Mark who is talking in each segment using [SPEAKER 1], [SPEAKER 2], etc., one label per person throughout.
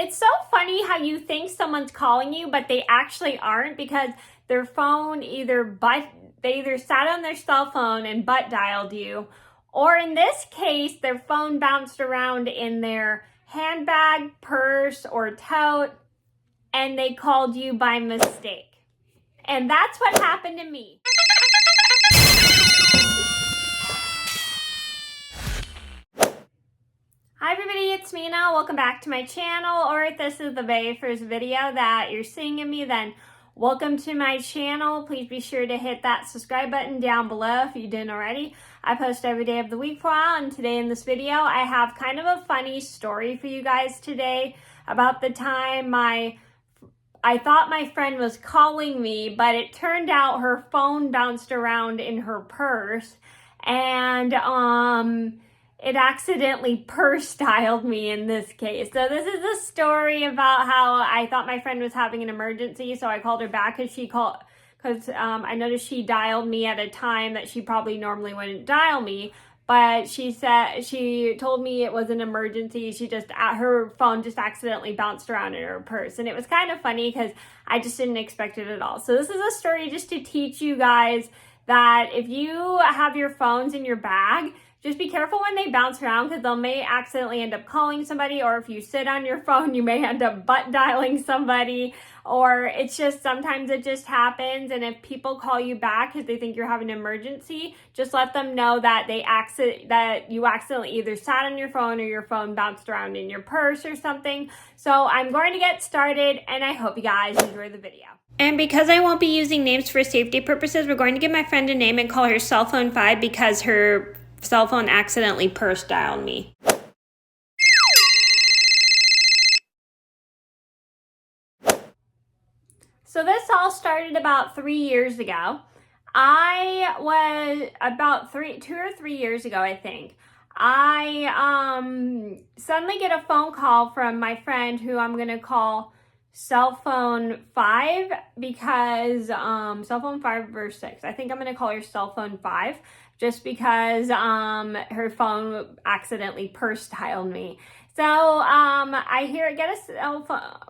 [SPEAKER 1] It's so funny how you think someone's calling you, but they actually aren't because their phone they either sat on their cell phone and butt dialed you, or in this case, their phone bounced around in their handbag, purse, or tote, and they called you by mistake. And that's what happened to me. Hi everybody, it's Mena. Welcome back to my channel, or if this is the very first video that you're seeing of me, then welcome to my channel. Please be sure to hit that subscribe button down below if you didn't already. I post every day of the week for a while, and today in this video I have kind of a funny story for you guys today about the time I thought my friend was calling me, but it turned out her phone bounced around in her purse, and it accidentally purse dialed me in this case. So this is a story about how I thought my friend was having an emergency, so I called her back because I noticed she dialed me at a time that she probably normally wouldn't dial me. But she told me it was an emergency. Her phone just accidentally bounced around in her purse. And it was kind of funny because I just didn't expect it at all. So this is a story just to teach you guys that if you have your phones in your bag, just be careful when they bounce around because they may accidentally end up calling somebody, or if you sit on your phone, you may end up butt dialing somebody, or it's just sometimes it just happens. And if people call you back because they think you're having an emergency, just let them know that you accidentally either sat on your phone or your phone bounced around in your purse or something. So I'm going to get started, and I hope you guys enjoy the video. And because I won't be using names for safety purposes, we're going to give my friend a name and call her Cell Phone 5 because her cell phone accidentally purse dialed me. So this all started about 3 years ago. I was about 2 or 3 years ago, I think. I suddenly get a phone call from my friend who I'm gonna call Cell Phone 5 because Cell Phone 5 or 6. I think I'm gonna call her Cell Phone 5 just because her phone accidentally purse dialed me. So I get a cell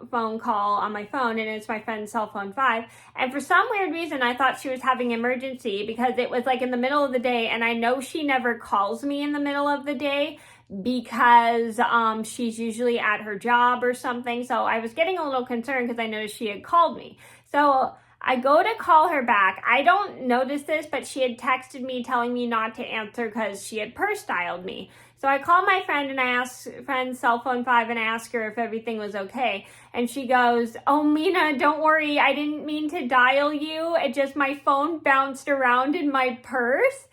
[SPEAKER 1] phone call on my phone, and it's my friend's Cell Phone 5. And for some weird reason, I thought she was having an emergency because it was like in the middle of the day, and I know she never calls me in the middle of the day because she's usually at her job or something. So I was getting a little concerned because I noticed she had called me. So I go to call her back. I don't notice this, but she had texted me telling me not to answer because she had purse dialed me. So I call my friend and I ask Cell Phone 5 and I ask her if everything was okay. And she goes, "Oh, Mena, don't worry. I didn't mean to dial you. It just my phone bounced around in my purse.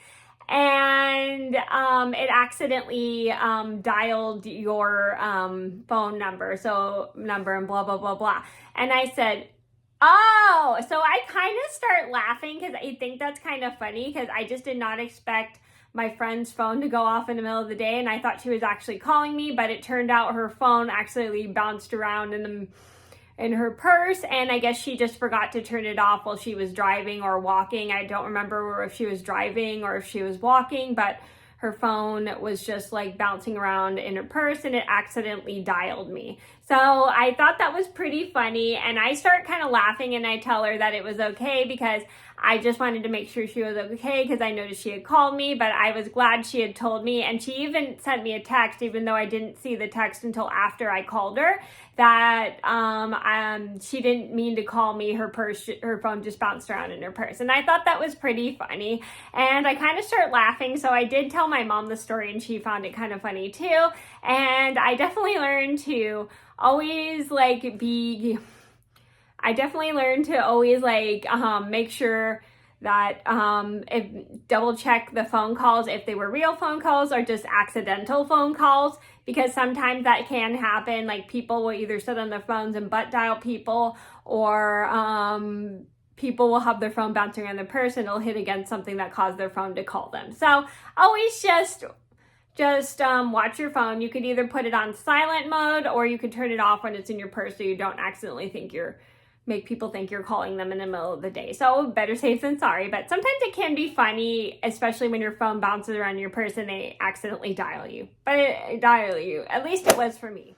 [SPEAKER 1] And it accidentally dialed your phone number and blah, blah, blah, blah." And I said, "Oh," so I kind of start laughing because I think that's kind of funny because I just did not expect my friend's phone to go off in the middle of the day, and I thought she was actually calling me, but it turned out her phone accidentally bounced around in her purse, and I guess she just forgot to turn it off while she was driving or walking. I don't remember if she was driving or if she was walking, but her phone was just like bouncing around in her purse and it accidentally dialed me. So I thought that was pretty funny, and I start kind of laughing and I tell her that it was okay because I just wanted to make sure she was okay because I noticed she had called me, but I was glad she had told me. And she even sent me a text, even though I didn't see the text until after I called her, that she didn't mean to call me. Her phone just bounced around in her purse. And I thought that was pretty funny. And I kind of started laughing. So I did tell my mom the story, and she found it kind of funny too. And I definitely learned to always make sure that double check the phone calls if they were real phone calls or just accidental phone calls, because sometimes that can happen. Like people will either sit on their phones and butt dial people, or people will have their phone bouncing around their purse and it'll hit against something that caused their phone to call them. So always just watch your phone. You could either put it on silent mode or you could turn it off when it's in your purse so you don't accidentally make people think you're calling them in the middle of the day. So better safe than sorry, but sometimes it can be funny, especially when your phone bounces around your purse and they accidentally dial you. At least it was for me.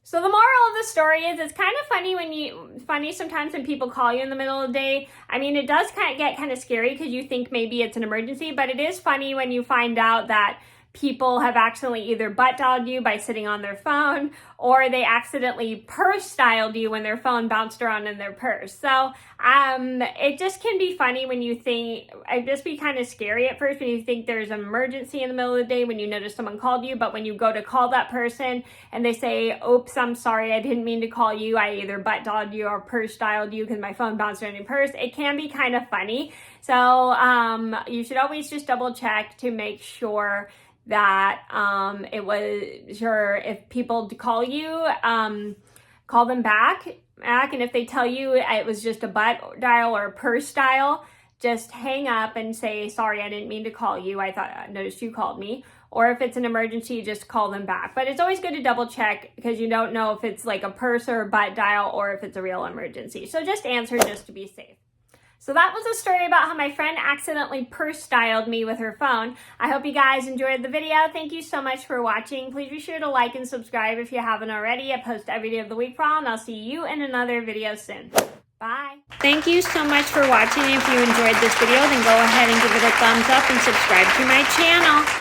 [SPEAKER 1] So the moral of the story is it's kind of funny sometimes when people call you in the middle of the day. I mean, it does get kind of scary because you think maybe it's an emergency, but it is funny when you find out that people have accidentally either butt dialed you by sitting on their phone, or they accidentally purse dialed you when their phone bounced around in their purse. So it just can be funny when you think, it just be kind of scary at first when you think there's an emergency in the middle of the day when you notice someone called you, but when you go to call that person and they say, oops, I'm sorry, I didn't mean to call you, I either butt dialed you or purse dialed you because my phone bounced around your purse, it can be kind of funny. So you should always just double check to make sure that it was sure if people call you, call them back, and if they tell you it was just a butt dial or a purse dial, just hang up and say, sorry, I didn't mean to call you, I noticed you called me. Or if it's an emergency, just call them back. But it's always good to double check because you don't know if it's like a purse or a butt dial or if it's a real emergency. So just answer just to be safe. So that was a story about how my friend accidentally purse dialed me with her phone. I hope you guys enjoyed the video. Thank you so much for watching. Please be sure to like and subscribe if you haven't already. I post every day of the week for all, and I'll see you in another video soon. Bye. Thank you so much for watching. If you enjoyed this video, then go ahead and give it a thumbs up and subscribe to my channel.